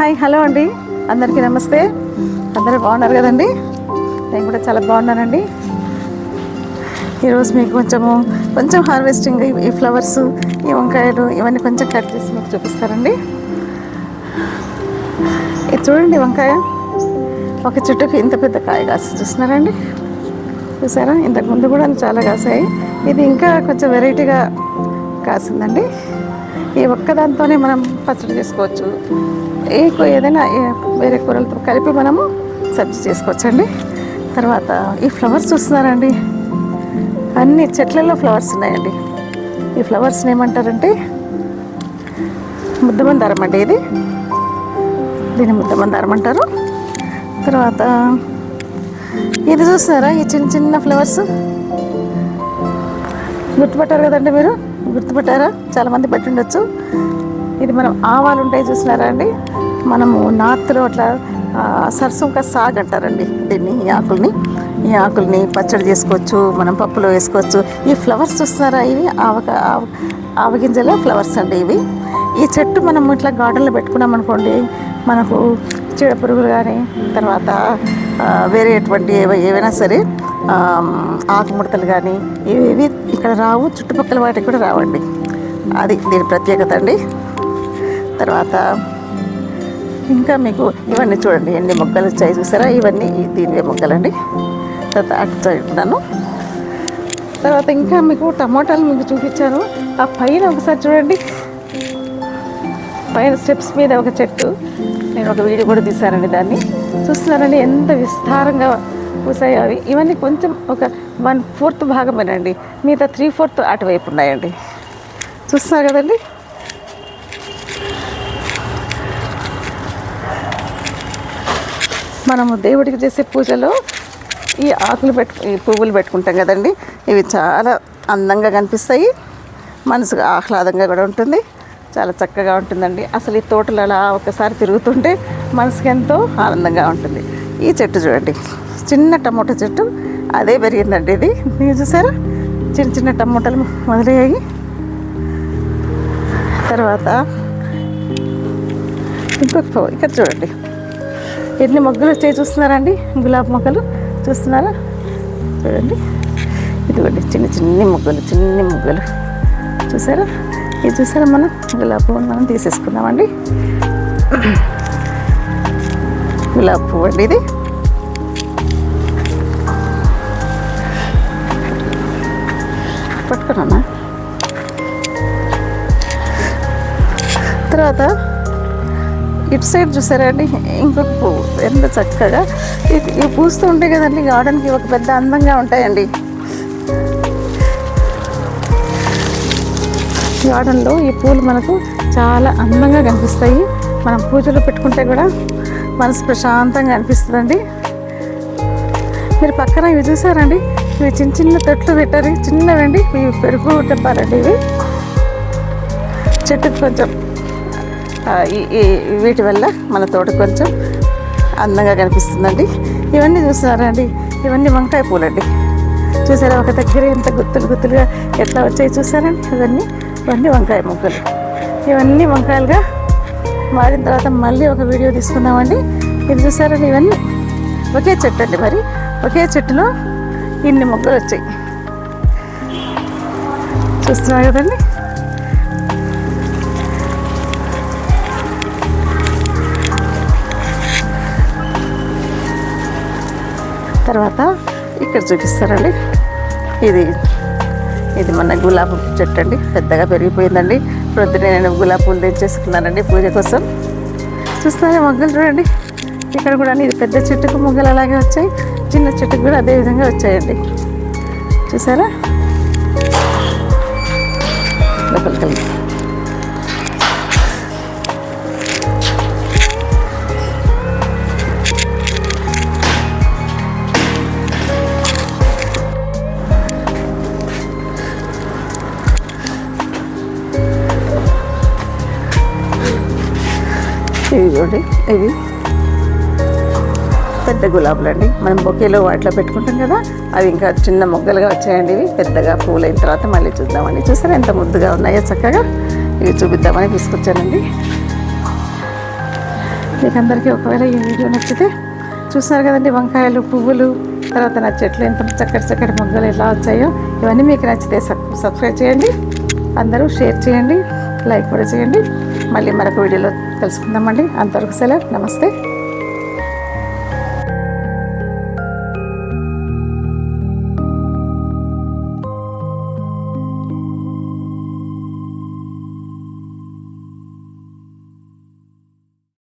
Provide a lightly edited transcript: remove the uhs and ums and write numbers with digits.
Hi hello అండి, అందరికీ నమస్తే. అందరూ బాగున్నారు కదండి? నేను కూడా చాలా బాగున్నానండి. ఈరోజు మీకు కొంచెం హార్వెస్టింగ్, ఈ ఫ్లవర్స్, ఈ వంకాయలు ఇవన్నీ కొంచెం కట్ చేసి మీకు చూపిస్తారండి. ఇది చూడండి, వంకాయ ఒక చెట్టుకి ఇంత పెద్ద కాయ కాసి చూస్తున్నారండి. చూసారా? ఇంతకుముందు కూడా చాలా కాసాయి. ఇది ఇంకా కొంచెం వెరైటీగా కాసిందండి. ఈ ఒక్కదాంతోనే మనం పచ్చడి చేసుకోవచ్చు. ఏదైనా వేరే కూరలతో కలిపి మనము సబ్జీ చేసుకోవచ్చండి. తర్వాత ఈ ఫ్లవర్స్ చూస్తున్నారండి, అన్ని చెట్లలో ఫ్లవర్స్ ఉన్నాయండి. ఈ ఫ్లవర్స్ని ఏమంటారంటే ముద్దమందారం అండి. దీన్ని ముద్దమందారం అంటారు. తర్వాత ఇది చూస్తున్నారా, ఈ చిన్న చిన్న ఫ్లవర్స్ గుర్తుపట్టారు కదండి? మీరు గుర్తుపట్టారా? చాలామంది పట్టి ఉండొచ్చు. ఇది మనం ఆవాలు ఉంటాయి చూసినారా అండి, మనము నార్త్లో అట్లా సర్సంకా సాగ్ అంటారండి దీన్ని. ఈ ఆకుల్ని పచ్చడి చేసుకోవచ్చు, మనం పప్పులో వేసుకోవచ్చు. ఈ ఫ్లవర్స్ చూస్తున్నారా, ఇవి ఆవగింజల ఫ్లవర్స్ అండి ఇవి. ఈ చెట్టు మనం ఇట్లా గార్డెన్లో పెట్టుకున్నాం అనుకోండి, మనకు చీడ పురుగులు కానీ తర్వాత వేరే ఎటువంటి ఏవైనా సరే ఆకుముడతలు కానీ ఇవి ఇక్కడ రావు, చుట్టుపక్కల వాటికి కూడా రావండి. అది దీని ప్రత్యేకత అండి. తర్వాత ఇంకా మీకు ఇవన్నీ చూడండి, ఎన్ని మొక్కలు వచ్చాయి చూసారా? ఇవన్నీ దీనివే మొక్కలండి. తర్వాత అటు చూడండి. తర్వాత ఇంకా మీకు టమాటాలు మీకు చూపించాను. ఆ పైన ఒకసారి చూడండి, పైన స్టెప్స్ మీద ఒక చెట్టు, నేను ఒక వీడియో కూడా తీశానండి. దాన్ని చూస్తున్నారండి, ఎంత విస్తారంగా పూసాయి అవి. ఇవన్నీ కొంచెం ఒక 1/4 భాగమేనండి, మిగతా 3/4 అటువైపు ఉన్నాయండి. చూస్తున్నారు కదండి? మనము దేవుడికి చేసే పూజలో ఈ ఈ పువ్వులు పెట్టుకుంటాం కదండి, ఇవి చాలా అందంగా కనిపిస్తాయి, మనసుకు ఆహ్లాదంగా కూడా ఉంటుంది, చాలా చక్కగా ఉంటుందండి. అసలు ఈ తోటలు అలా ఒకసారి తిరుగుతుంటే మనసుకి ఎంతో ఆనందంగా ఉంటుంది. ఈ చెట్టు చూడండి, చిన్న టమోటా చెట్టు, అదే పెరిగిందండి ఇది. మీరు చూసారా, చిన్న చిన్న టమోటాలు మొదలయ్యాయి. తర్వాత ఇంకొక ఇక్కడ చూడండి, ఎన్ని మొగ్గలు వచ్చాయి చూస్తున్నారండి, గులాబీ మొగ్గలు చూస్తున్నారా? చూడండి, ఇదిగోండి చిన్ని మొగ్గలు చూసారా? ఇది చూసారా? మనం గులాబీ పువ్వుని మనం తీసేసుకుందామండి. గులాబీ పువ్వు అండి ఇది. పట్టుకున్నా. తర్వాత ఇటు సైడ్ చూసారా అండి, ఇంకొక పువ్వు ఎంత చక్కగా ఇవి పూస్తూ ఉంటాయి కదండి. గార్డెన్కి ఒక పెద్ద అందంగా ఉంటాయండి. గార్డెన్లో ఈ పూలు మనకు చాలా అందంగా కనిపిస్తాయి. మనం పూజలో పెట్టుకుంటే కూడా మనసు ప్రశాంతంగా అనిపిస్తుందండి. మీరు పక్కన ఇవి చూసారండి, ఇవి చిన్న చిన్న తొట్లు పెట్టారు, చిన్నవండి. ఇవి పెరుగు డబ్బాలండి. ఇవి చెట్టుకు కొంచెం వీటి వల్ల మన తోట కొంచెం అందంగా కనిపిస్తుందండి. ఇవన్నీ చూస్తున్నారా అండి, ఇవన్నీ వంకాయ పూలండి. చూసారా? ఒక దగ్గర ఎంత గుత్తులుగా ఎట్లా వచ్చాయి చూసారండి? ఇవన్నీ వంకాయ మొక్కలు. ఇవన్నీ వంకాయలుగా మారిన తర్వాత మళ్ళీ ఒక వీడియో తీసుకుందామండి. ఇది చూసారండి, ఇవన్నీ ఒకే చెట్టు అండి. మరి ఒకే చెట్టులో ఇన్ని మొక్కలు వచ్చాయి చూస్తున్నారు కదండి. తర్వాత ఇక్కడ చూపిస్తారండి, ఇది మన గులాబీ చెట్టు అండి, పెద్దగా పెరిగిపోయిందండి. ప్రొద్దునే నేను గులాబీ పూలు తెచ్చేసుకున్నానండి పూజ కోసం. చూస్తున్నారా మొగ్గలు చూడండి, ఇక్కడ కూడా ఇది పెద్ద చెట్టుకు మొగ్గలు అలాగే వచ్చాయి, చిన్న చెట్టుకు కూడా అదే విధంగా వచ్చాయండి. చూసారా? లోపలికి ఇవి చూడండి, ఇవి పెద్ద గులాబీలు అండి. మనం బొకేలో వాటిలో పెట్టుకుంటాం కదా, అవి ఇంకా చిన్న మొగ్గలుగా వచ్చాయండి. ఇవి పెద్దగా పూలైన తర్వాత మళ్ళీ చూద్దామండి. చూసారా ఎంత ముద్దుగా ఉన్నాయో చక్కగా. ఇవి చూపిద్దామని తీసుకొచ్చానండి. మీకు అందరికీ ఒకవేళ ఈ వీడియో నచ్చితే చూస్తున్నారు కదండి, వంకాయలు, పువ్వులు, తర్వాత నా చెట్లు ఎంత చక్కటి చక్కటి మొగ్గలు ఎలా వచ్చాయో, ఇవన్నీ మీకు నచ్చితే సబ్స్క్రైబ్ చేయండి, అందరూ షేర్ చేయండి, లైక్ కూడా చేయండి. మళ్ళీ మరొక వీడియోలో కలుసుకుందామండి. అంతవరకు సెలవు, నమస్తే.